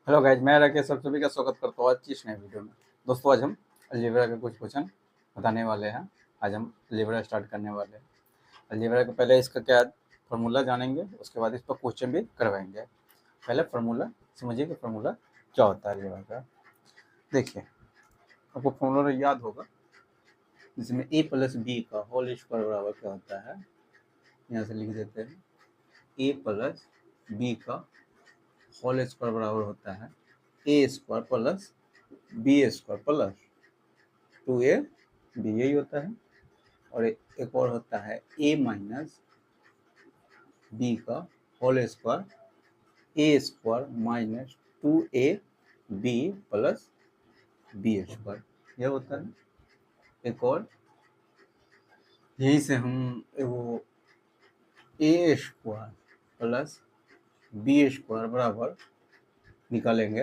Hello guys, मैं राकेश आप सभी का स्वागत करता हूँ आज की इस नए वीडियो में। दोस्तों, आज हम अलजेब्रा के कुछ क्वेश्चन बताने वाले हैं। आज हम अलजेब्रा स्टार्ट करने वाले हैं। अलजेब्रा के पहले इसका क्या फार्मूला जानेंगे, उसके बाद इस पर क्वेश्चन भी करवाएंगे। पहले फार्मूला समझिए कि फार्मूला क्या होता है अलजेब्रा का। देखिए, आपको फार्मूला याद होगा, जिसमें ए प्लस बी का होल स्क्वायर बराबर क्या होता है। यहाँ से लिख देते हैं, ए प्लस बी का होल स्क्वायर बराबर होता है A square plus B square plus 2a B, यही होता है। और एक और होता है a माइनस बी का whole square A square minus 2a B plus B square, यह होता है। एक और यही से हम वो A square plus B square बराबर निकालेंगे।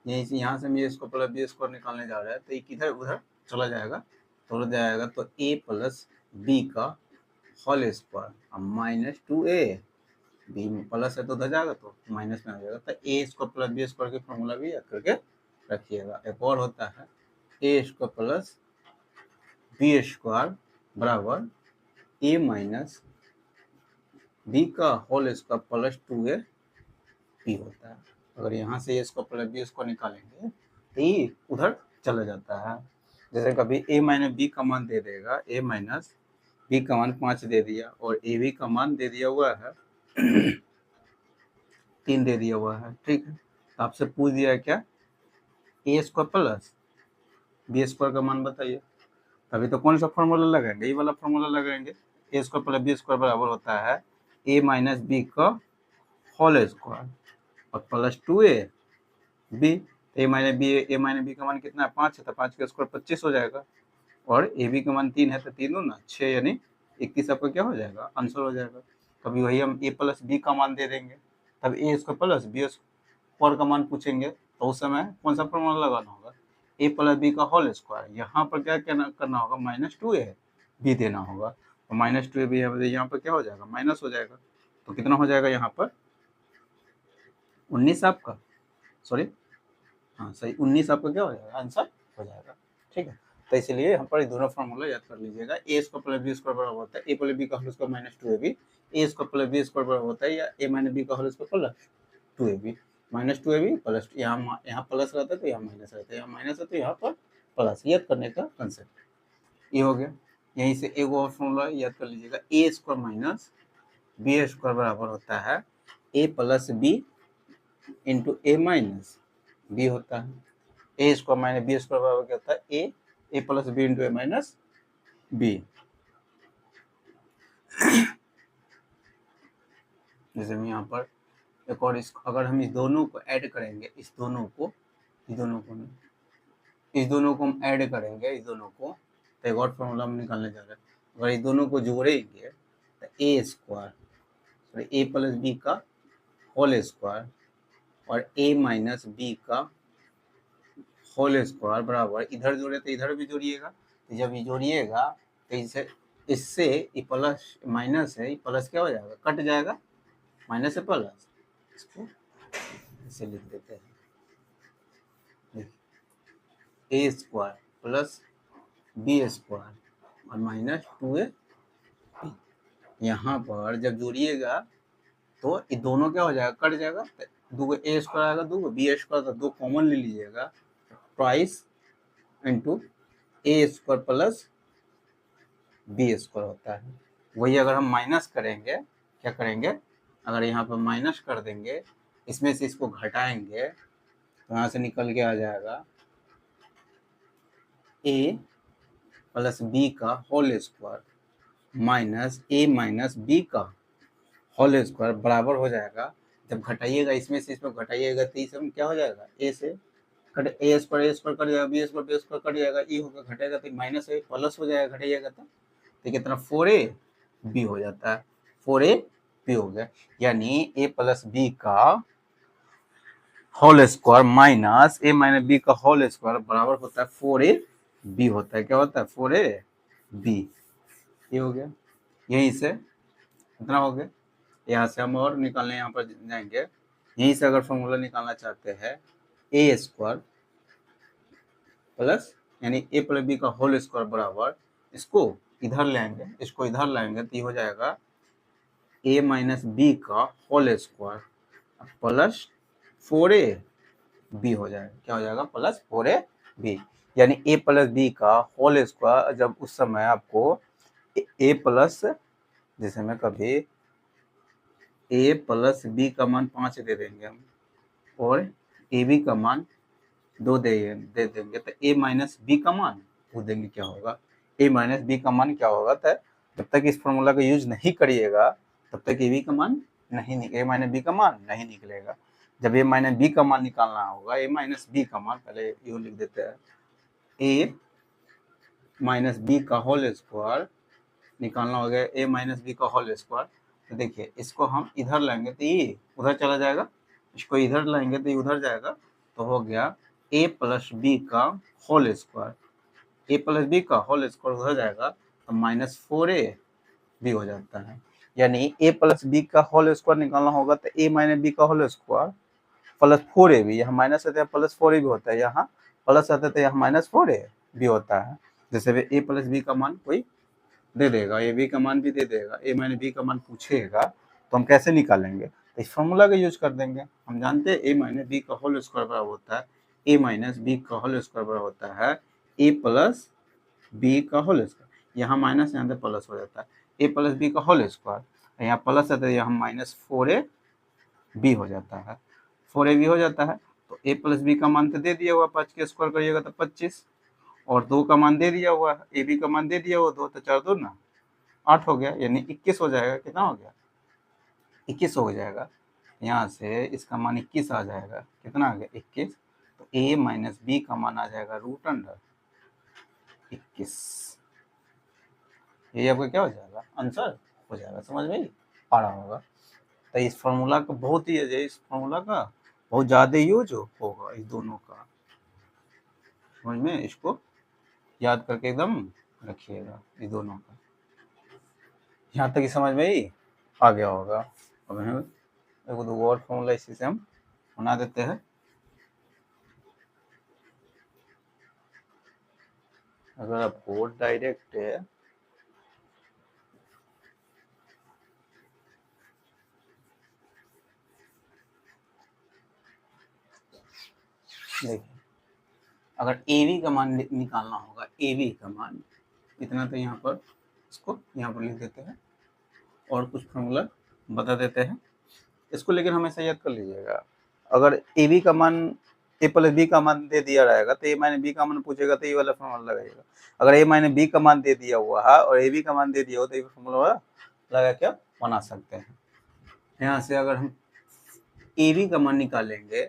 यहीं से यहाँ से हम ए स्क्वायर प्लस बी स्क्वायर निकालने जा रहे हैं, तो एक इधर उधर चला जाएगा, तो जाएगा तो a प्लस बी का whole square minus 2a, B में प्लस है तो उधर जाएगा तो माइनस में आ जाएगा। तो A square plus B square की फॉर्मूला भी याद करके रखिएगा। एक और होता है A square plus B square बराबर ए माइनस बी का whole square plus 2a B होता है। अगर यहाँ से A square plus B square निकालेंगे तो ये उधर चला जाता है। जैसे कभी ए माइनस बी का मान दे देगा, ए माइनस बी का मान 5 दे दिया और ए बी का मान दे दिया हुआ है 3 दे दिया हुआ है, ठीक है। तो आपसे पूछ दिया है क्या, ए स्क्वायर प्लस बी स्क्वायर का मान बताइए। तभी तो कौन सा फॉर्मूला लगाएंगे, ये वाला फॉर्मूला लगाएंगे। ए स्क्वायर प्लस बी स्क्वायर बराबर होता है ए माइनस बी का होल स्क्वायर और प्लस 2a बी। ए माइनस बी का मान कितना है, 5 है, तो 5 का स्क्वायर 25 हो जाएगा। और ए बी का मान 3 है, तो 3 दूना 6 यानी 21 आपका क्या हो जाएगा, आंसर हो जाएगा। कभी वही हम ए प्लस बी का मान दे देंगे, तब ए स्क्वायर प्लस बी स्क्वायर का मान पूछेंगे, तो उस समय कौन सा फॉर्मूला लगाना होगा, ए प्लस बी का होल स्क्वायर। यहाँ पर क्या करना होगा, माइनस 2a बी देना होगा। तो माइनस 2a बी यहाँ पर क्या हो जाएगा, माइनस हो जाएगा। तो कितना हो जाएगा यहाँ पर 19 आपका, सॉरी हाँ सही, 19 आपका क्या हो जाएगा, आंसर हो जाएगा, ठीक है। तो इसलिए यहाँ पर दोनों फॉर्मूला याद कर लीजिएगा। A square plus B square बराबर होता है ए प्लस बी का whole square minus 2ab, A square plus B square बराबर होता है या ए माइनस बी का whole square plus 2ab, minus 2ab plus यहाँ प्लस रहता है तो यहाँ माइनस रहता है, यहाँ माइनस है तो यहाँ पर प्लस, याद करने का कंसेप्ट ये हो गया। यहीं से एक और फॉर्मूला याद कर लीजिएगा, A square minus B square बराबर होता है A plus B into A minus B होता है। A square minus B square बराबर क्या होता है, A plus B into A minus B. जैसे हम यहाँ पर एक और अगर हम इस दोनों को ऐड करेंगे, इस दोनों को हम ऐड करेंगे, इस दोनों को, तो एक और फॉर्मूला हम निकालने जा रहे हैं। अगर इस दोनों को जोड़ेंगे तो A square A plus B का होल स्क्वायर और ए माइनस बी का होल स्क्वायर बराबर, इधर जोड़े तो इधर भी जोड़िएगा। तो जब ये जोड़िएगा तो इससे ये प्लस माइनस है, ये प्लस क्या हो जाएगा, कट जाएगा, माइनस से प्लस, इसको इसे लिख देते हैं A square plus B square और माइनस 2a। यहाँ पर जब जोड़िएगा तो ये दोनों क्या हो जाएगा, कट जाएगा, दो ए स्क्वायर आएगा, दो बी स्क्वायर, तो दो कॉमन ले लीजिएगा, ट्वाइस इंटू ए स्क्वायर प्लस बी स्क्वायर होता है। वही अगर हम माइनस करेंगे, क्या करेंगे, अगर यहाँ पर माइनस कर देंगे, इसमें से इसको घटाएंगे, तो यहाँ से निकल के आ जाएगा ए प्लस बी का whole square minus A minus B का होल स्क्वायर बराबर हो जाएगा, जब घटाइएगा इसमें से इसमें घटाइएगा तो इस क्या हो जाएगा, ए से कट ए स्क्वायर कट जाएगा, बी स्क्वायर कट जाएगा, ई होगा, घटेगा तो माइनस है प्लस हो जाएगा, घटाइएगा तो कितना 4a बी हो जाता है, 4a बी हो गया। यानी ए प्लस बी का whole square minus A minus B का होल स्क्वायर बराबर होता है 4a बी होता है, क्या होता है 4a बी, ये हो गया। यहीं से कितना हो गया, यहाँ से हम और निकालने यहाँ पर जाएंगे। यहीं से अगर फॉर्मूला निकालना चाहते हैं ए स्क्वायर प्लस यानी ए प्लस बी का होल स्क्वायर बराबर, इसको इधर लाएंगे, इसको इधर लाएंगे तो ये हो जाएगा ए माइनस बी का whole square plus 4a B हो जाएगा। क्या हो जाएगा? Plus 4a B. यानी ए प्लस बी का होल स्क्वायर, जब उस समय आपको ए प्लस, जैसे में कभी ए प्लस बी का मान 5 दे देंगे हम और ए बी का मान 2 दे देंगे तो ए माइनस बी का मान वो देंगे, क्या होगा? ए माइनस बी का मान क्या होगा? तो जब तक इस फॉर्मूला का यूज नहीं करिएगा तब तक ए बी का मान ए माइनस बी का मान नहीं निकलेगा। जब ए माइनस बी का मान निकालना होगा, ए माइनस बी का मान पहले यू लिख देते हैं, ए माइनस बी का होल स्क्वायर निकालना होगा, ए माइनस बी का होल स्क्वायर। तो देखिए इसको हम इधर लाएंगे तो ये उधर चला जाएगा, इसको इधर लाएंगे तो ये उधर जाएगा, तो हो गया ए प्लस बी का होल स्क्वायर। ए प्लस बी का होल स्क्वायर उधर जाएगा तो माइनस 4a बी हो जाता है। यानी ए प्लस बी का होल स्क्वायर निकालना होगा तो ए माइनस बी का whole square plus 4a B, यहाँ माइनस रहता है प्लस 4a भी होता है, यहाँ प्लस रहता है तो यहाँ माइनस 4a भी होता है। जैसे ए प्लस बी का मान कोई दे देगा, ए बी का मान भी दे देगा, ए माइनस बी का मान पूछेगा तो हम कैसे निकालेंगे? तो इस फॉर्मूला का यूज कर देंगे। हम जानते हैं ए माइनस बी का होल स्क्वायर बराबर होता है, ए माइनस बी का होल स्क्वायर बराबर होता है ए प्लस बी का होल स्क्वायर। यहाँ माइनस यहाँ पे प्लस हो जाता है, ए प्लस बी का होल स्क्वायर, यहाँ प्लस आता है, यहाँ माइनस 4a बी हो जाता है, 4a बी हो जाता है। तो ए प्लस बी का मान तो दे दिया हुआ, 5 के स्क्वायर करिएगा तो 25, और 2 का मान दे दिया हुआ है, ए बी का मान दे दिया हुआ 2, तो 4 2 ना 8 हो गया, यानी 21 हो जाएगा। कितना हो गया? 21 हो जाएगा। यहाँ से इसका मान 21 आ जाएगा। कितना आ गया? 21। तो ए माइनस बी का मान आ जाएगा रूट अंडर 21। ये आपका क्या हो जाएगा? आंसर हो जाएगा। समझ में आ रहा होगा। तो इस फॉर्मूला का बहुत ही, इस फॉर्मूला का बहुत ज़्यादा यूज होगा इस दोनों का। समझ में? इसको याद करके एकदम रखिएगा इस दोनों का। यहाँ तक समझ में ही आ गया होगा। अब हम एक दो और फॉर्मूला इसी से हम बना देते हैं। अगर आपको डायरेक्ट देखिए, अगर ए बी का मान निकालना होगा, ए बी का मान इतना, तो यहाँ पर इसको यहाँ पर लिख देते हैं और कुछ फॉर्मूला बता देते हैं इसको, लेकिन हमेशा याद कर लीजिएगा। अगर ए बी का मान ए प्लस बी का मान दे दिया रहेगा तो ए माइनस बी का मान पूछेगा तो ये वाला फॉर्मूला लगाइएगा। अगर ए माइनस बी का मान दे दिया हुआ है और ए बी का मान दे दिया हो तो ये फॉर्मूला लगा के बना सकते हैं। यहाँ से अगर हम ए बी का मान निकालेंगे,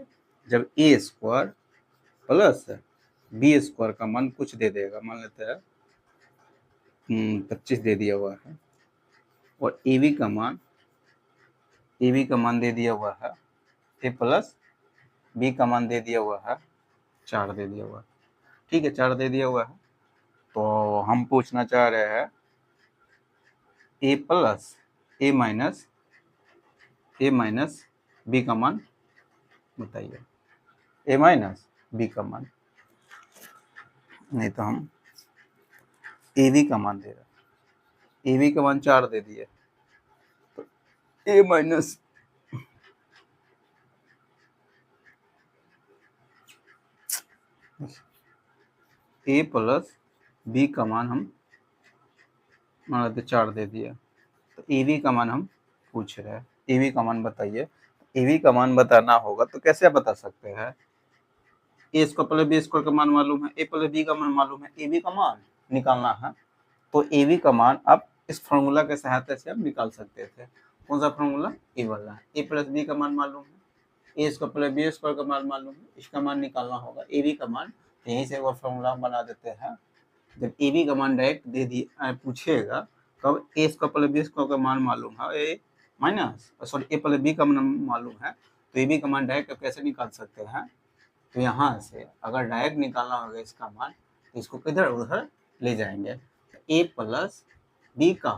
जब ए स्क्वायर प्लस बी स्क्वायर का मान कुछ दे देगा, मान लेते हैं 25 दे दिया हुआ है, और ए बी का मान दे दिया हुआ है ए प्लस बी का मान दे दिया हुआ है 4 दे दिया हुआ है। ठीक है, 4 दे दिया हुआ है। तो हम पूछना चाह रहे हैं A plus A minus B का मान बताइए। ए माइनस बी का मान, नहीं तो हम ए बी का मान दे रहे, ए बी का मान 4 दे दिए, तो A minus A plus B का मान हम मान लेते 4 दे दिया, तो ए बी का मान हम पूछ रहे हैं। ए बी का मान बताइए। ए बी का मान बताना होगा तो कैसे बता सकते हैं? A square plus B square का मान मालूम है, ए प्लस बी का मान मालूम है, ए बी का मान निकालना है। तो ए बी का मान आप इस फॉर्मूला के सहायता से आप निकाल सकते थे। कौन सा फॉर्मूला? ए वाला। ए प्लस बी का मान मालूम है, A square plus B square का मान मालूम है, इसका मान निकालना होगा ए बी का मान। यहीं से वो फॉर्मूला बना देते हैं। जब ए बी का मान डायरेक्ट दे दिए पूछेगा, कब ए स्क्वायर प्लस बी स्क्वायर का मान मालूम है, A minus sorry A plus B का मान मालूम है, तो ए बी का मान डायरेक्ट कैसे निकाल सकते हैं? तो यहाँ से अगर डायरेक्ट निकालना होगा इसका मान, तो इसको किधर उधर ले जाएंगे। ए प्लस बी का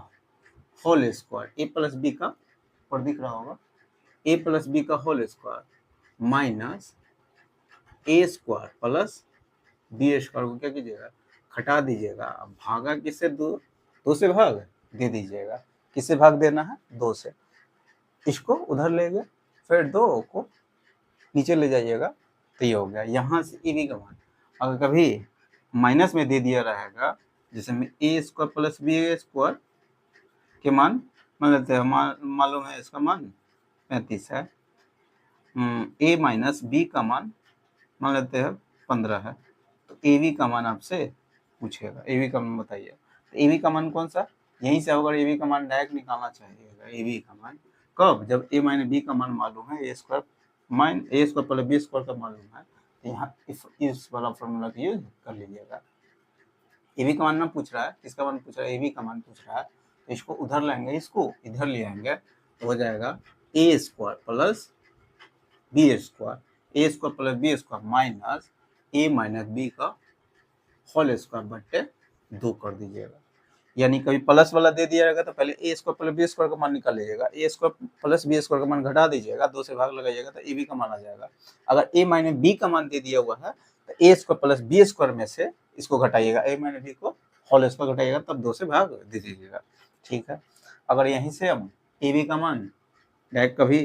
होल स्क्वायर, ए प्लस बी का और दिख रहा होगा ए प्लस बी का होल स्क्वायर माइनस ए स्क्वायर प्लस बी स्क्वायर को क्या कीजिएगा, घटा दीजिएगा। अब भागा किससे, दो से भाग दे दीजिएगा। किससे भाग देना है, 2 से। इसको उधर ले गए, फिर 2 को नीचे ले जाइएगा, तो ये हो गया। यहाँ से ए बी का मान अगर कभी माइनस में दे दिया रहेगा, जैसे में ए स्क्वायर प्लस बी स्क्वायर के मान लेते हैं, मालूम है इसका मान 35 है। ए माइनस बी का मान लेते हैं 15 है। तो ए बी का मान आपसे पूछेगा, ए बी का मान बताइए। तो ए बी का मान कौन सा, यहीं से अगर ए बी का मान डायरेक्ट निकालना चाहिएगा। ए बी का मान कब, जब ए माइनस बी का मान मालूम है, A square plus B square का मालूम है, तो यहाँ इस वाला फॉर्मूला का यूज कर लीजिएगा। ए बी का मान ना पूछ रहा है, किसका मान पूछ रहा है, ए बी का मान पूछ रहा है। तो इसको उधर लाएंगे, इसको इधर ले आएंगे, तो हो जाएगा A square plus B square, A square plus B square minus A minus B का होल स्क्वायर बट्टे 2 कर दीजिएगा। यानी कभी प्लस वाला दे दिया रहेगा तो पहले ए स्क्वायर प्लस बी स्क्वायर का मान निकाल लीजिएगा, A square plus B square का मान घटा दीजिएगा, 2 से भाग लगाइएगा तो ए बी का मान आ जाएगा। अगर ए माइनस बी का मान दे दिया हुआ है तो A square plus B square में से इसको घटाइएगा, ए माइनस बी को होल स्क्वायर घटाइएगा, तब 2 से भाग दे दीजिएगा। ठीक है। अगर यहीं से हम ए बी का मान डायरेक्ट कभी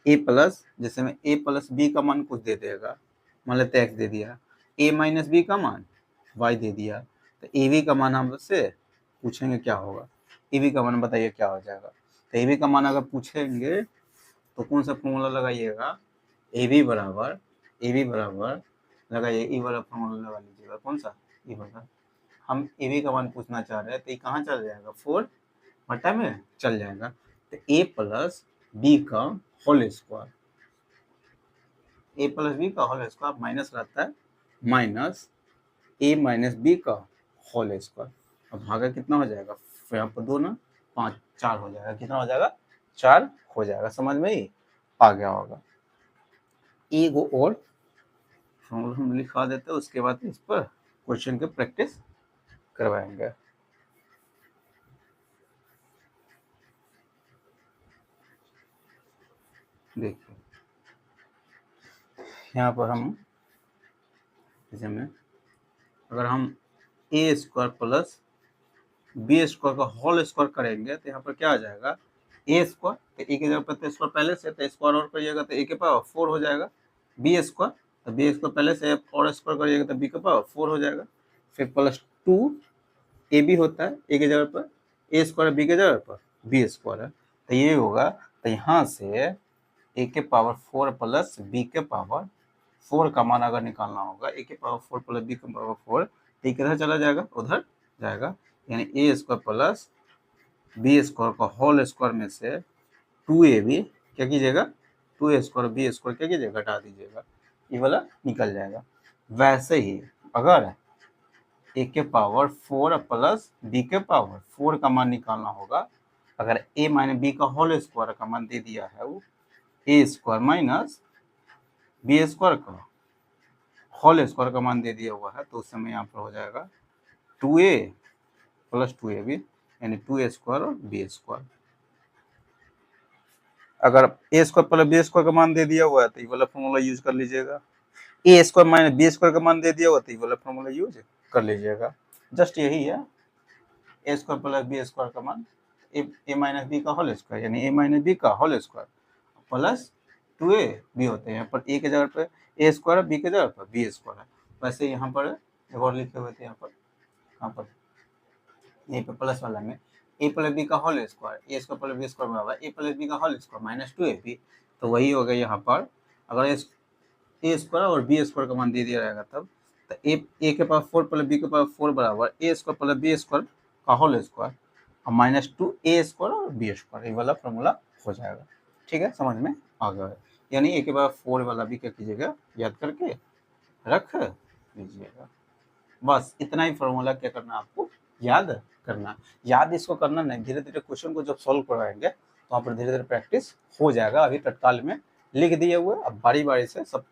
ए प्लस, जैसे में ए प्लस बी का मान कुछ दे देगा, मान लेते एक्स दे दिया, ए माइनस बी का मान वाई दे दिया, तो ए बी का मान हमसे पूछेंगे क्या होगा, ए बी का मान बताइए क्या हो जाएगा। तो ए बी का मान अगर पूछेंगे तो कौन सा फॉर्मूला लगाइएगा, ए बी बराबर लगाइए, ई वाला फॉर्मूला लगा लीजिएगा। कौन सा, ई वाला। हम ए बी का मान पूछना चाह रहे हैं, तो ये कहाँ चल जाएगा, 4 बटा में चल जाएगा। तो ए प्लस बी का होल स्क्वायर, ए प्लस बी का होल स्क्वायर माइनस रहता है, माइनस ए माइनस बी का होल स्क्वायर। अब भागा कितना हो जाएगा, फिर यहाँ पर 2 ना 5 4 हो जाएगा। कितना हो जाएगा, 4 हो जाएगा। समझ में ही आ गया होगा। एगो और फॉर्मूला हम लिखा देते हैं, उसके बाद इस पर क्वेश्चन के प्रैक्टिस करवाएंगे। देखिए यहाँ पर हम जैसे में अगर हम ए स्क्वायर प्लस बी स्क्वायर का होल स्क्वायर करेंगे तो यहाँ पर क्या आ जाएगा, ए स्क्वायर, तो ए की जगह पर स्क्वायर पहले से, तो स्क्वायर और करिएगा तो ए के पावर 4 हो जाएगा। बी स्क्वायर, तो बी स्क्वायर पहले से और स्क्वायर करिएगा तो बी के पावर 4 हो जाएगा। फिर प्लस 2 ए बी होता है, ए की जगह पर ए स्क्वायर, बी के जगह पर बी स्क्वायर है, तो ये होगा। तो यहाँ से ए के पावर 4 प्लस बी के पावर 4 का मान अगर निकालना होगा, ए के पावर 4 प्लस बी के पावर 4, तो किधर चला जाएगा, उधर जाएगा। यानी A square plus B square का होल स्क्वायर में से 2ab क्या कीजिएगा, 2a स्क्वायर बी स्क्वायर क्या कीजिएगा, घटा दीजिएगा, ये वाला निकल जाएगा। वैसे ही अगर ए के पावर 4 प्लस बी के पावर 4 का मान निकालना होगा, अगर ए माइनस बी का होल स्क्वायर का मान दे दिया है, वो A square minus B square का होल स्क्वायर का मान दे दिया हुआ है, तो उस समय यहाँ पर हो जाएगा 2a प्लस 2ab, यानी 2a स्क्वायर और बी स्क्वायर। अगर ए स्क्वायर प्लस बी स्क्वायर का मान दे दिया हुआ है तो ये वाला फॉर्मूला यूज कर लीजिएगा। A square minus B square का मान दे दिया हुआ तो ये वाला फॉर्मूला यूज कर लीजिएगा। जस्ट यही है, A square plus B square का मान ए माइनस बी का होल स्क्वायर, यानी ए माइनस बी का whole square plus 2a B होते हैं। यहाँ पर ए के जगह पर ए स्क्वायर, बी के जगह पर बी स्क्वायर है। वैसे यहाँ पर एक और लिखे हुए थे, यहाँ पर यहीं पर प्लस वाला में ए प्लस बी का whole square, A square plus B square बराबर ए प्लस बी का होल स्क्वायर माइनस 2ab, तो वही हो गया यहाँ पर। अगर ए स्क्वायर और बी स्क्वायर का मान दे दिया रहेगा तब, तो ए के पास 4 प्लस बी के पास 4 बराबर ए स्क्वायर प्लस बी स्क्वायर का होल स्क्वायर और माइनस 2a स्क्वायर और बी स्क्वायर, ये वाला फॉर्मूला हो जाएगा। ठीक है, समझ में आ गया है। यानी ए के पास 4 वाला भी क्या कीजिएगा, याद करके रख लीजिएगा। बस इतना ही फॉर्मूला क्या करना, आपको याद करना। याद इसको करना नहीं, धीरे धीरे क्वेश्चन को जब सॉल्व करवाएंगे तो वहाँ पर धीरे धीरे प्रैक्टिस हो जाएगा। अभी तत्काल में लिख दिए हुए, अब बारी बारी से सब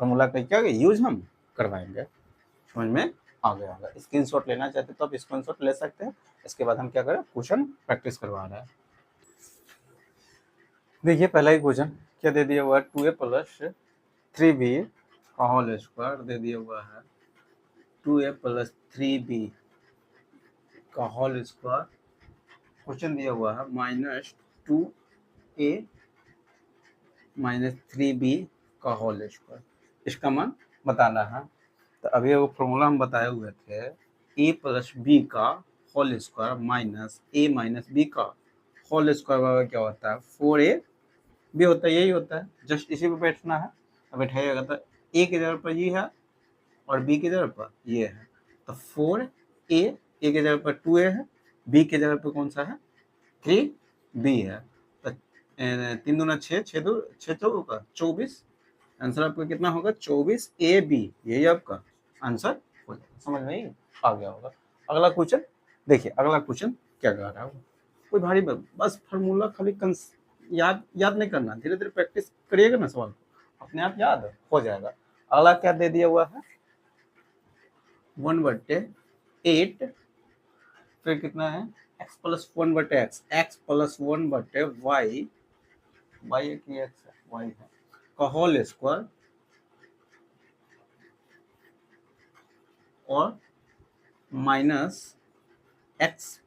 फॉर्मूला का क्या यूज हम करवाएंगे। समझ में आ गया होगा। स्क्रीनशॉट लेना चाहते तो आप स्क्रीनशॉट ले सकते हैं। इसके बाद हम क्या करें, क्वेश्चन प्रैक्टिस करवा रहे हैं। देखिए पहला ही क्वेश्चन क्या दे दिया हुआ है, 2a प्लस 3b का होल स्क्वायर दे दिया हुआ है 2a प्लस 3b का होल स्क्वायर, क्वेश्चन दिया हुआ है -2a माइनस 3b का होल स्क्वायर, इसका मान बताना है। तो अभी वो फॉर्मूला हम बताए हुए थे, a प्लस बी का whole square minus a minus B का होल स्क्वायर बराबर क्या होता है 4a b होता है, यही होता है, जस्ट इसी पे बैठना है। अब बैठाइएगा तो a की जगह पर ये है और b की जगह पर ये है, तो 4a a की जगह पर 2a है, b की जगह पर कौन सा है 3b है। तो 3 दूना 6, 6 चौका 24, आंसर आपका कितना होगा 24ab, यही आपका आंसर हो जाएगा। समझ में आ गया होगा। अगला क्वेश्चन देखिए, अगला क्वेश्चन क्या कह रहा है, कोई भारी बस फार्मूला खाली याद नहीं करना, धीरे धीरे प्रैक्टिस करिएगा ना, सवाल को अपने आप याद हो जाएगा। अगला क्या दे दिया हुआ है 1/8, फिर कितना है x plus 1/x, x plus 1/y, y की x है y है का होल स्क्वायर और माइनस x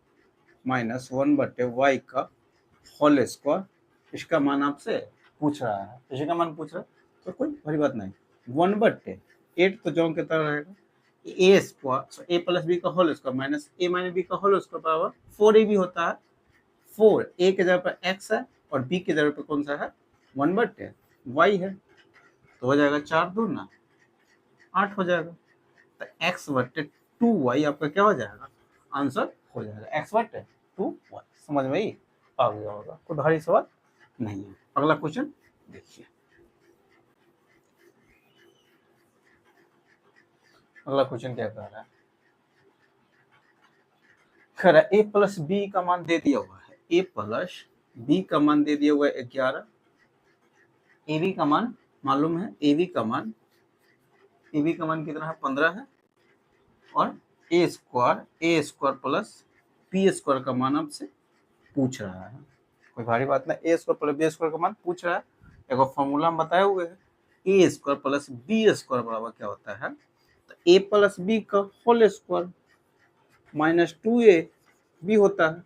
माइनस 1/y का होल स्क्वायर, इसका मान आपसे पूछ रहा है, इसी का मान पूछ रहा है, तो कोई बड़ी बात नहीं। 1/8 तो जो की तरह रहेगा, ए स्क्वायर ए प्लस बी का whole square minus A minus B का होल स्क्वायर बराबर 4ab होता है। 4 ए की जगह पर x है और b की जगह पर कौन सा है 1/y है, तो हो जाएगा 4 दूना 8 हो जाएगा, तो x/2y आपका क्या हो जाएगा आंसर हो जाएगा x/2y। समझ में ही आ गया होगा, कोई भारी सवाल नहीं है। अगला क्वेश्चन देखिए, अगला क्वेश्चन क्या कह रहा है, कह रहा है a प्लस बी का मान दे दिया हुआ है, a प्लस बी का मान दे दिया हुआ है 11, ए बी का मान मालूम है, ए बी का मान कितना है 15 है, और ए स्क्वायर प्लस बी स्क्वायर का मान आपसे पूछ रहा है। कोई भारी बात नहीं, ए स्क्वायर प्लस बी स्क्वायर का मान पूछ रहा है, एक फॉर्मूला हम बताए हुए हैं, A square plus B square बराबर क्या होता है, तो ए प्लस बी का whole square minus 2a B होता है,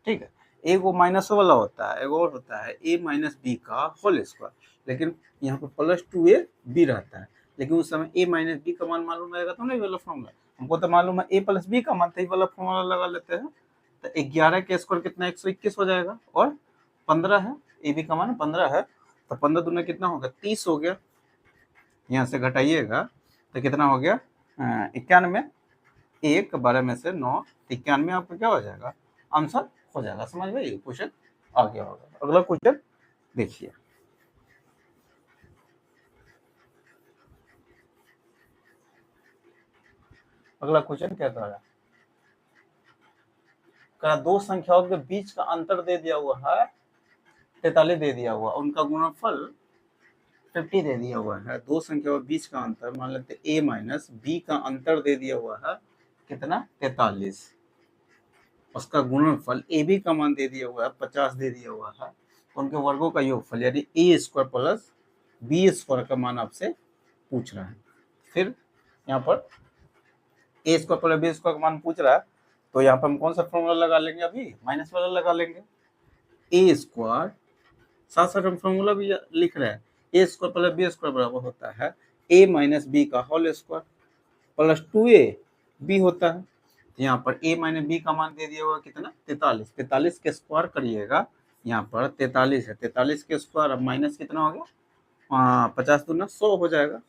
ठीक है। एक वो माइनस वाला होता है, एक और होता है a माइनस बी का होल स्क्वायर, लेकिन यहाँ पे प्लस 2a बी रहता है, लेकिन उस समय a माइनस बी का मान मालूम रहेगा तो नहीं वाला फॉर्मूला, हमको तो मालूम है a प्लस बी का मान, तो वाला फॉर्मूला लगा लेते हैं। तो 11 के स्क्वायर कितना 121 हो जाएगा, और 15 है, ए बी का मान 15 है, तो 15 दूना कितना होगा 30 हो गया, यहाँ से घटाइएगा तो कितना हो गया 91, 1 12 में से 9, 91 आपका क्या हो जाएगा आंसर हो जाएगा। समझ में ये क्वेश्चन आ गया होगा। अगला क्वेश्चन देखिए, अगला क्वेश्चन क्या कह रहा है, दो संख्याओं के बीच का अंतर दे दिया हुआ है 43 दे दिया हुआ, उनका गुणनफल 50 दे दिया हुआ है। दो संख्याओं के बीच का अंतर मान लेते a माइनस बी का अंतर दे दिया हुआ है कितना 43, उसका गुणनफल ए बी का मान दे दिया हुआ है 50 दे दिया हुआ है, उनके वर्गों का योगफल यानी A square plus B square का मान आपसे पूछ रहा है। फिर यहाँ पर ए स्क्वायर प्लस बी स्क्वायर का मान पूछ रहा है, तो यहाँ पर हम कौन सा फॉर्मूला लगा लेंगे, अभी माइनस वाला लगा लेंगे, ए स्क्वायर, साथ साथ हम फॉर्मूला भी लिख रहे हैं, A square plus B square बराबर होता है ए माइनस बी का whole square plus 2a B होता है। यहाँ पर a माइनस बी का मान दे दिया हुआ कितना 43, 43 के स्क्वायर करिएगा, यहाँ पर 43 है, 43 के स्क्वायर अब माइनस कितना हो गया 50 दूना 100 हो जाएगा,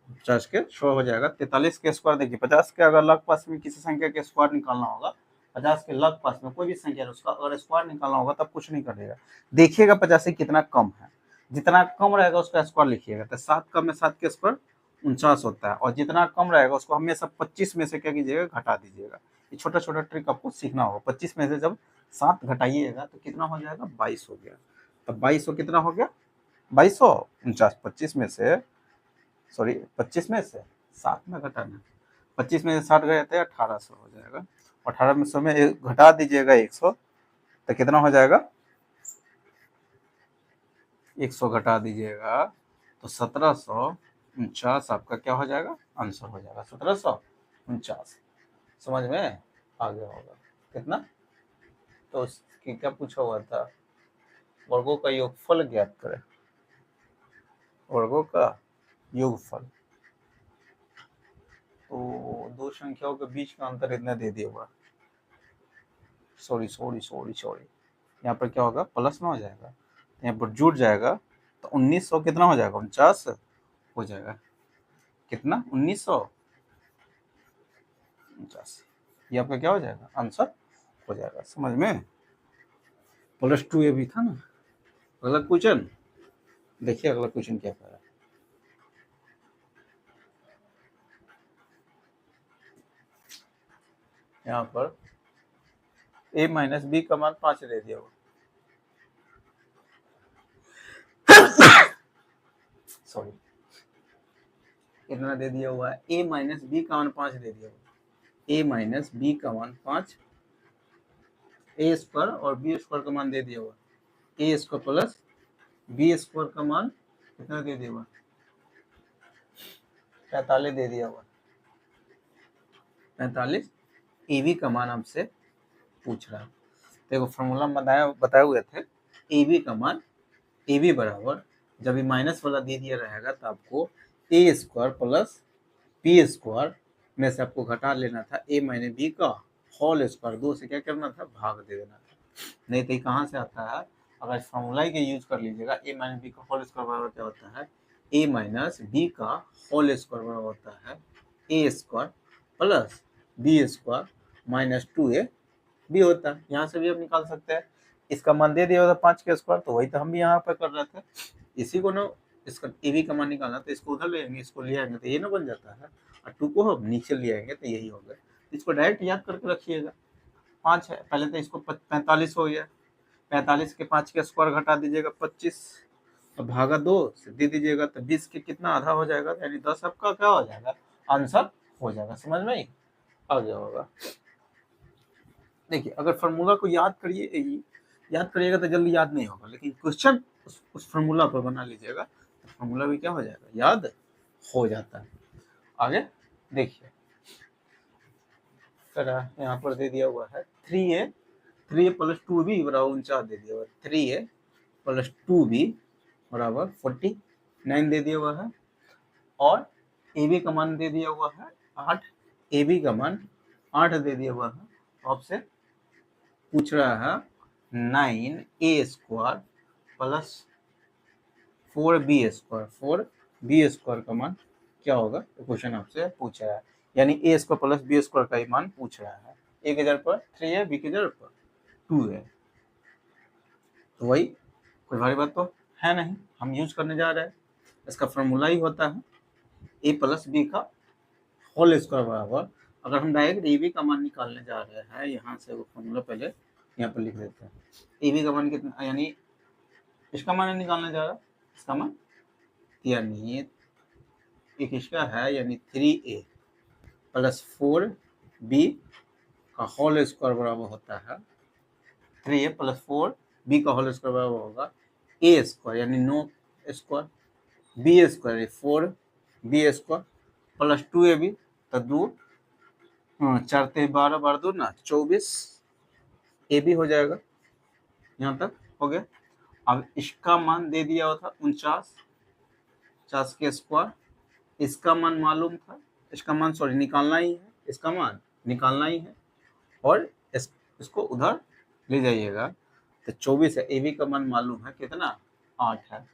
50 के 100 हो जाएगा। 43 के स्क्वायर देखिए, 50 के अगर लग पास में किसी संख्या के स्क्वायर निकालना होगा, 50 के लग पास में कोई भी संख्या है उसका अगर स्क्वायर निकालना होगा तब कुछ नहीं करिएगा, देखिएगा 50 से कितना कम है, जितना कम रहेगा उसका स्क्वायर लिखिएगा, तो 7 कम में 7 के स्क्वायर 49 होता है, और जितना कम रहेगा उसको हमेशा 25 में से क्या कीजिएगा घटा दीजिएगा। ये छोटा छोटा ट्रिक आपको सीखना होगा। 25 में से जब 7 घटाइएगा तो कितना हो जाएगा 22 हो गया, तो 2200 कितना हो गया 2249, 25 में से 7 में घटाना, 25 में से 7 गए थे 1800 हो जाएगा, 18 में 100 में घटा दीजिएगा 100, तो कितना हो जाएगा 100 घटा दीजिएगा तो 1700 49 आपका क्या हो जाएगा, आंसर हो जाएगा 1749। समझ में आ गया होगा। कितना, तो उसकी क्या पूछा हुआ था, वर्गों का योगफल ज्ञात करें, वर्गों का योगफल। तो दो संख्याओं के बीच का अंतर इतना दे दिया हुआ, सॉरी यहाँ पर क्या होगा, प्लस में हो जाएगा, तो यहाँ पर जुड़ जाएगा, तो 1900 कितना हो जाएगा, 49 हो जाएगा। कितना, 1949, ये आपका क्या हो जाएगा, आंसर हो जाएगा। समझ में, +2 ये भी था ना। अगला क्वेश्चन देखिए, अगला क्वेश्चन क्या कह रहा है। यहाँ पर a माइनस बी का मान 5 दे दिया हुआ, सॉरी कितना दे दिया हुआ है, a माइनस बी का मान 5 दे दिया हुआ, a माइनस बी का मान 5, a स्क्वायर और b स्क्वायर का मान दे दिया हुआ, a square plus b square का मान कितना दे दिया हुआ, 45 दे दिया हुआ, 45 ab का मान आपसे पूछ रहा है। देखो फॉर्मूला बताए हुए थे, ab का मान, ab बराबर, जब ये माइनस वाला दे दिया रहेगा तो आपको a square plus b square में से आपको घटा लेना था a माइनस b का होल स्क्वायर, 2 से क्या करना था, भाग दे देना था। नहीं तो कहाँ से आता है, अगर फॉर्मूला के यूज कर लीजिएगा, a माइनस बी का होल स्क्वायर बराबर क्या होता है, a माइनस बी का होल स्क्वायर बराबर होता है a square plus b square minus 2a b होता है। यहाँ से भी आप निकाल सकते हैं, इसका मान दे दिया होता 5 के स्क्वायर, तो वही तो हम भी यहाँ पर कर रहे थे। इसी को ना, इसका ए का मान निकालना, तो इसको उधर ले आएंगे, इसको ले आएंगे तो ये ना बन जाता है, और 2 को हम नीचे ले आएंगे तो यही हो गया। इसको डायरेक्ट याद करके रखिएगा, 5 है, पहले तो इसको 45 हो गया, 45 के 5 के स्क्वायर घटा दीजिएगा 25, और भागा 2 से दे दीजिएगा, तो 20 के कितना आधा हो जाएगा, यानी 10 आपका क्या हो जाएगा, आंसर हो जाएगा। समझ में आ गया होगा। देखिए अगर फार्मूला को याद करिएगा तो जल्दी याद नहीं होगा, लेकिन क्वेश्चन उस फार्मूला पर बना लीजिएगा तो फार्मूला भी क्या हो जाएगा, याद हो जाता है। आगे देखिए, यहाँ पर दे दिया हुआ है 3a प्लस 2b बराबर 49 दे दिया हुआ है, 3a प्लस 2b बराबर 49 दे दिया हुआ है, और ab का मान दे दिया हुआ है 8, ab का मान 8 दे दिया हुआ है। आपसे पूछ रहा है 9a square plus 4b square का मान क्या होगा, तो क्वेश्चन आपसे पूछ रहा है, यानी a square plus b square का ही मान पूछ रहा है। a के जगह पर 3 है, b के जगह पर 2 है, तो वही कोई भारी बात तो है नहीं, हम यूज करने जा रहे हैं। इसका फॉर्मूला ही होता है a प्लस बी का होल स्क्वायर बराबर, अगर हम डायरेक्ट ए बी का मान निकालने जा रहे हैं, यहाँ से वो फॉर्मूला पहले यहाँ पर लिख देते हैं। ए बी का मान कितना, यानी इसका मान निकालने जा रहा है, इसका मान, यानी एक इसका है, यानी 3a प्लस 4b का होल स्क्वायर बराबर होता है, 3a प्लस 4b का होल स्क्वायर बराबर होगा a स्क्वायर, यानी 9 square, b square 4b square plus 2ab, तो 2 4 ते 12 बार 2 ना 24 ए बी हो जाएगा। यहाँ तक हो गया। अब इसका मान दे दिया हुआ था 49 के स्क्वायर, इसका मान मालूम था, इसका मान सॉरी निकालना ही है, इसका मान निकालना ही है, और इसको उधर ले जाइएगा तो 24 है, ए बी का मान मालूम है कितना, 8 है,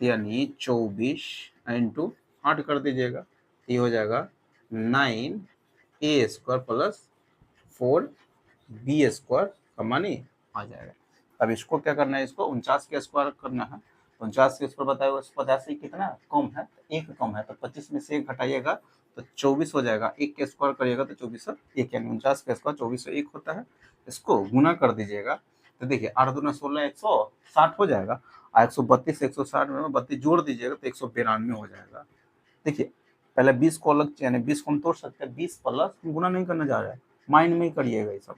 यानी 24 इंटू 8 कर दीजिएगा, ये हो जाएगा 9a square plus 4b square का मान ही आ जाएगा। अब इसको क्या करना है, इसको 49 के स्क्वायर करना है, 49 के स्क्वायर बताया हुआ 85 कितना कम है, एक कम है, तो 25 में से 1 घटाइएगा तो 24 हो जाएगा, 1 के स्क्वायर करिएगा तो 24 1, यानी 49 के स्क्वायर 24 होता है। इसको गुना कर दीजिएगा तो देखिए 8 दूना 16 160 हो जाएगा, 132 से 160 में 32 जोड़ दीजिएगा तो 192 हो जाएगा। देखिए पहले 20 को अलग, यानी 20 को हम तोड़ सकते हैं, 20 प्लस गुना नहीं करने जा रहा है, माइंड में ही करिएगा ये सब,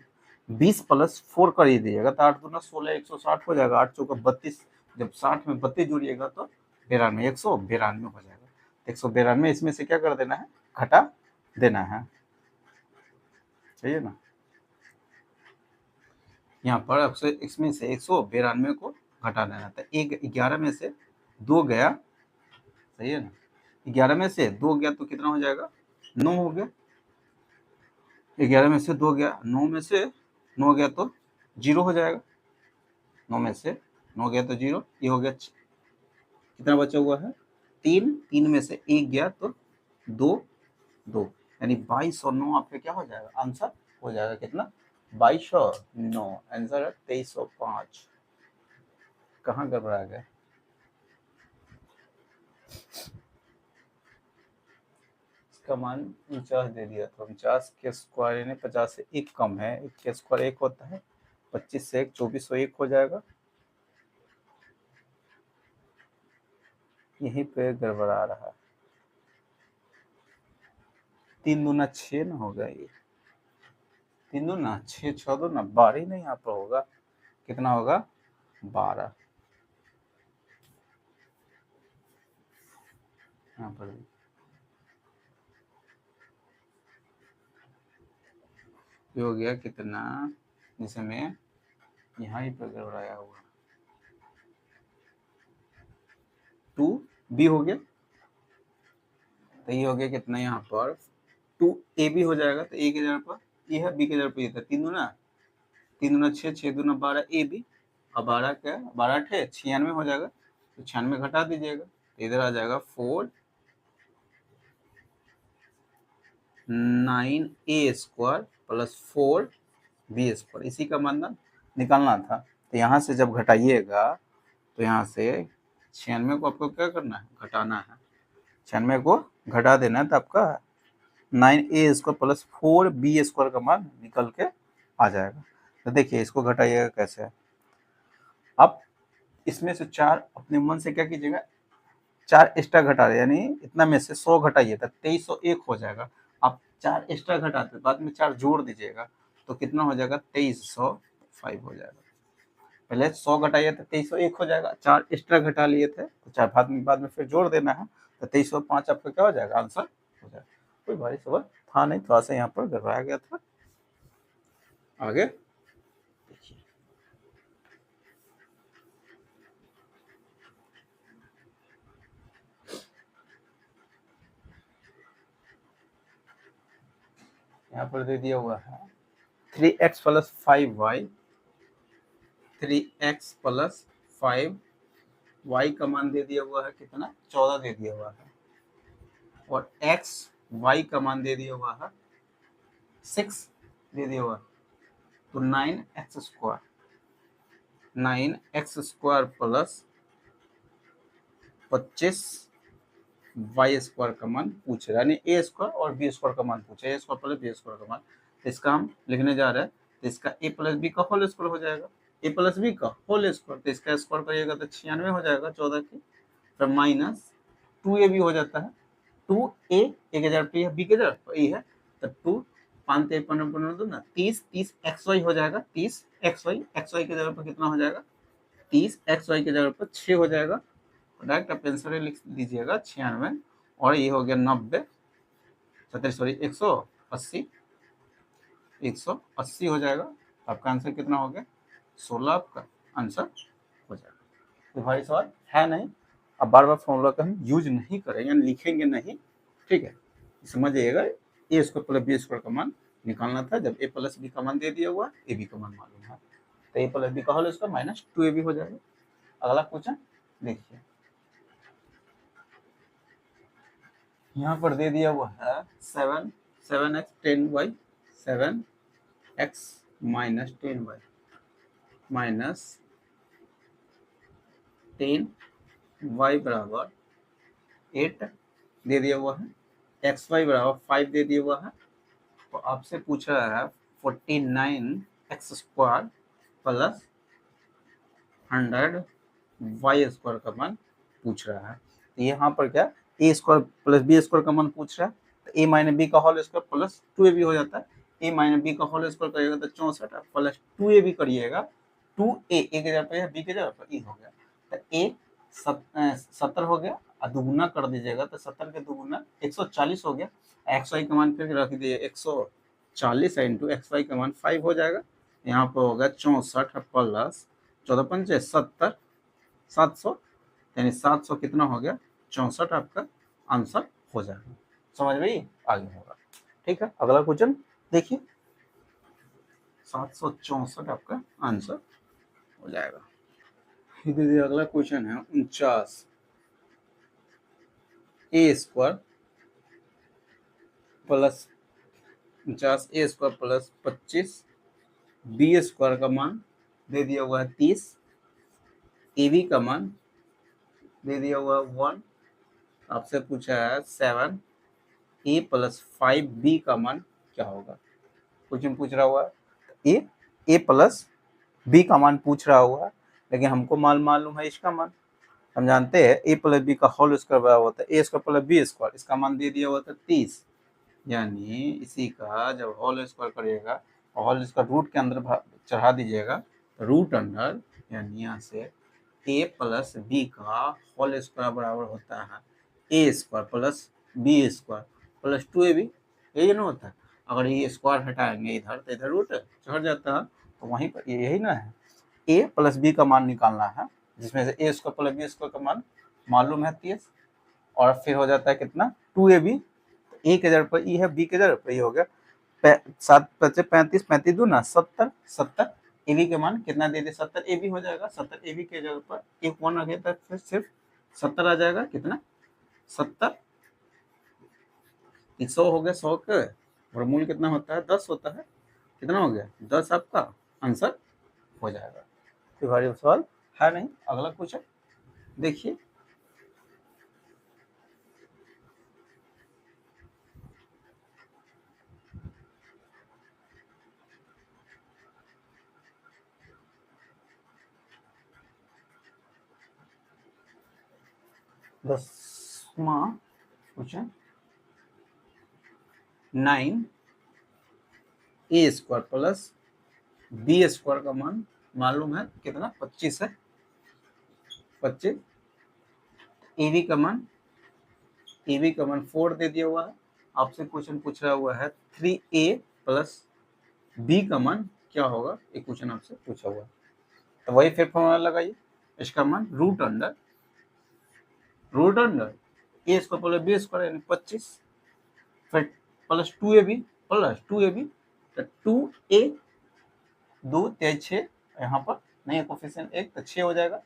20 प्लस 4 कर दीजिएगा तो 8 दूना 16 160 हो जाएगा, 8 चौका 32, जब 60 में 32 जोड़िएगा तो 92 192 हो जाएगा। 192 इसमें से क्या कर देना है, घटा देना है, सही है ना। यहाँ पर आपसे इसमें से 192 को घटा देना था। एक 11 में से 2 गया, सही है ना, 11 में से 2 गया तो कितना हो जाएगा, 9 हो गया। 11 में से 2 गया, 9 में से 9 गया तो 0 हो जाएगा, 9 में से 9 गया तो 0, ये हो गया। कितना बचा हुआ है, 3, 3 में से 1 गया तो 2, 2, यानी 22 और 9 आपका क्या हो जाएगा, आंसर हो जाएगा कितना, 22 और 9, आंसर है 2305। कहाँ गड़बड़ा गया, इसका मान 49 दे दिया तो 49 के स्क्वायर यानी 50 से 1 कम है, 1 के स्क्वायर 1 होता है, 25 से 1 2401 हो जाएगा। यहीं पे गड़बड़ा रहा है, 3 दूना 6 ना होगा, ये 3 दूना 6, 6 दूना 12 ही नहीं यहाँ पर होगा, कितना होगा 12, यहाँ पर भी ये हो गया कितना, जिसमें यहाँ ही पर गड़बड़ाया हुआ 2b हो गया, तो ये हो गया कितना, यहाँ पर 2ab हो जाएगा, तो a के जगह पर ये है, b के जगह पर ये था, 3 दूना 6, 6 दूना 12 ab, और 12 क्या, 12 8 96 हो जाएगा, तो 96 घटा दीजिएगा, तो इधर आ जाएगा 9a square plus 4b square, इसी का मान निकालना था। तो यहाँ से जब घटाइएगा तो यहाँ से 96 को आपको क्या करना है, घटाना है, 96 को घटा देना है, तो आपका 9a square plus 4b square का मान निकल के आ जाएगा। तो देखिए इसको घटाइएगा कैसे, अब इसमें से 4 अपने मन से क्या कीजिएगा, 4 एक्स्ट्रा घटा रहे, यानी इतना में से 100 घटाइए तो 2301 हो जाएगा। आप 4 एक्स्ट्रा घटाते बाद में 4 जोड़ दीजिएगा तो कितना हो जाएगा, 2305 हो जाएगा। पहले 100 घटाइए तो 2301 हो जाएगा, 4 एक्स्ट्रा घटा लिए थे तो 4 बाद में फिर जोड़ देना है, तो 2305 आपका क्या हो जाएगा, आंसर हो जाएगा। कोई भारी सवाल था नहीं, थोड़ा सा यहाँ पर गड़बड़ाया गया था। आगे देखिए, यहाँ पर दे दिया हुआ है 3x plus 5y, 3x plus 5y का मान दे दिया हुआ है कितना, 14 दे दिया हुआ है, और x y का मान दे दिया हुआ है 6 दे दिया हुआ है, तो 9x square, 9x square plus 25 Y square का मान पूछ रहा है, यानी ए स्क्वायर और बी स्क्वायर का मान पूछा है, A square plus B square का मान, तो इसका हम लिखने जा रहे हैं, तो इसका ए प्लस बी का होल स्क्वायर हो जाएगा, ए प्लस बी का होल स्क्वायर, तो इसका स्क्वायर करिएगा तो 96 हो जाएगा 14 की, फिर माइनस 2a भी हो जाता है, 2a ए के जगह पे बी के जगह पर ए है, तो 2 5 3 15 15 दो ना 30, 30 xy हो जाएगा, 30 xy, xy के जगह पर कितना हो जाएगा, 30 xy के जगह पर 6 हो जाएगा, डायरेक्ट आप आंसर लिख दीजिएगा 96, और ये हो गया 90 सॉरी 180, 180 हो जाएगा, आपका आंसर कितना हो गया, 16 आपका आंसर हो जाएगा। तो भाई सवाल है नहीं, अब बार बार फॉर्मूला का हम यूज नहीं करेंगे, लिखेंगे नहीं, ठीक है, समझिएगा, ए स्क्वायर प्लस बी स्क्वायर का मान निकालना था, जब ए प्लस बी का मान दे दिया हुआ, ए बी का मान मालूम है, तो ए प्लस बी का होल स्क्वायर माइनस 2ab हो जाएगा। अगला क्वेश्चन देखिए, यहाँ पर दे दिया हुआ है 7x 10y, 7x minus 10y minus 10y बराबर 8 दे दिया हुआ है, xy बराबर 5 दे दिया हुआ है, तो आपसे पूछ रहा है 49x square plus 100y square का मान पूछ रहा है। तो यहाँ पर क्या, ए स्क्वायर प्लस बी स्क्वायर का मान पूछ रहा है, तो ए माइनस बी का होल स्क्वायर प्लस 2ab हो जाता है, ए माइनस बी का होल स्क्वायर करिएगा तो 64 प्लस 2ab करिएगा, 2a ए के जगह पे बी के जगह पर ई हो गया, तो ए 70 हो गया, और दुगुना कर दीजिएगा तो 70 के दुगुना 140 हो गया। एक्स वाई का मान फिर रख दिए 140 इंटू एक्स वाई का मान 5 हो जाएगा। यहाँ पर होगा 64 प्लस 14 पंचे 70 700, यानी 700 कितना हो गया 64 आपका आंसर हो जाएगा। समझ में आगे होगा। ठीक है, अगला क्वेश्चन देखिए 764 आपका आंसर हो जाएगा। फिर अगला क्वेश्चन है 49 ए स्क्वायर प्लस 49 ए स्क्वायर प्लस 25 बी स्क्वायर का मान दे दिया हुआ है 30, ए बी का मान दे दिया हुआ है 1, आपसे पूछा है 7 ए प्लस 5 बी का मान क्या होगा। क्वेश्चन पूछ रहा हुआ है ए प्लस बी का मान पूछ रहा हुआ है, लेकिन हमको मान मालूम है इसका मान। हम जानते हैं ए प्लस बी का होल स्क्वायर बराबर होता है A square plus B square, इसका मान दे दिया हुआ था 30, यानी इसी का जब होल स्क्वायर करिएगा होल स्क्वायर रूट के अंदर चढ़ा दीजिएगा, रूट अंडर, यानी यहाँ से ए प्लस बी का होल स्क्वायर बराबर होता है A square plus B square plus 2ab, यही ना होता है। अगर ये स्क्वायर हटाएंगे इधर तो इधर रूट चढ़ जाता है, तो वहीं पर यही ना है ए प्लस बी का मान निकालना है, जिसमें से A square plus B square का मान मालूम है 30, और फिर हो जाता है कितना 2ab, ए के जगह पर ई है बी के जगह पर ई हो गया 7 बचे 35 35 दूना 70 70 ए बी के मान कितना दे दे 70 ए बी हो जाएगा। 70 ए बी के जगह पर एक 1 आ गया था, फिर सिर्फ 70 आ जाएगा, कितना 70 100 हो गया, 100 के वर्गमूल कितना होता है 10 होता है, कितना हो गया 10 आपका आंसर हो जाएगा। कोई भारी सवाल है नहीं। अगला क्वेश्चन देखिए दसवां क्वेश्चन 9 ए स्क्वायर प्लस बी स्क्वायर का मान मालूम है कितना 25 है, 25 ए बी का मान 4 दे दिया हुआ है। आपसे क्वेश्चन पूछ रहा हुआ है 3a प्लस बी का मान क्या होगा, एक क्वेश्चन आपसे पूछा हुआ है। तो वही फिर फॉर्मूला लगाइए, इसका मान रूट अंडर ए स्क्वायर प्लस बी स्क्वायर यानी 25 फिर प्लस 2ab तो 2a 2 3 6, यहाँ पर नहीं है कोफिशिएंट 1 तो 6 हो जाएगा,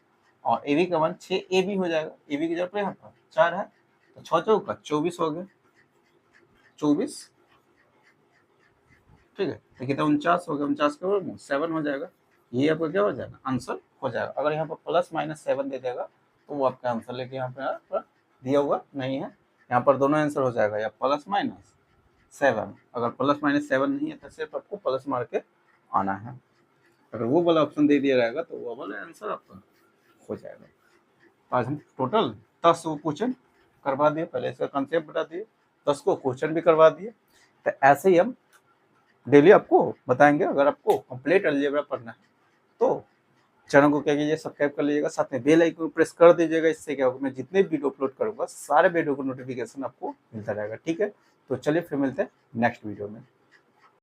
और ए बी का मान 6ab हो जाएगा, ए बी की जगह पर यहाँ पर 4 है तो 6 चौका 24 हो गया 24, ठीक है। तो कितना 49 हो गया, 49 के वर्ग में 7 हो जाएगा, ये आपका क्या हो जाएगा आंसर हो जाएगा। अगर यहाँ पर प्लस माइनस 7 दे देगा तो वो आपका आंसर, लेकिन यहाँ पर दिया हुआ नहीं है, यहाँ पर दोनों आंसर हो जाएगा या प्लस माइनस 7। अगर प्लस माइनस 7 नहीं है तो सिर्फ आपको प्लस मार के आना है। अगर वो वाला ऑप्शन दे दिया रहेगा तो वो वाला आंसर आपका हो जाएगा। आज हम टोटल 10 क्वेश्चन करवा दिए, पहले इसका कंसेप्ट बता दिए, 10 को क्वेश्चन भी करवा दिए। तो ऐसे ही हम डेली आपको बताएंगे। अगर आपको कंप्लीट अलजेब्रा पढ़ना है तो चैनल को क्या कीजिए सब्सक्राइब कर लीजिएगा, साथ में बेल आइकन प्रेस कर दीजिएगा। इससे क्या होगा, मैं जितने वीडियो अपलोड करूंगा सारे वीडियो को नोटिफिकेशन आपको मिलता रहेगा। ठीक है, तो चलिए फिर मिलते हैं नेक्स्ट वीडियो में।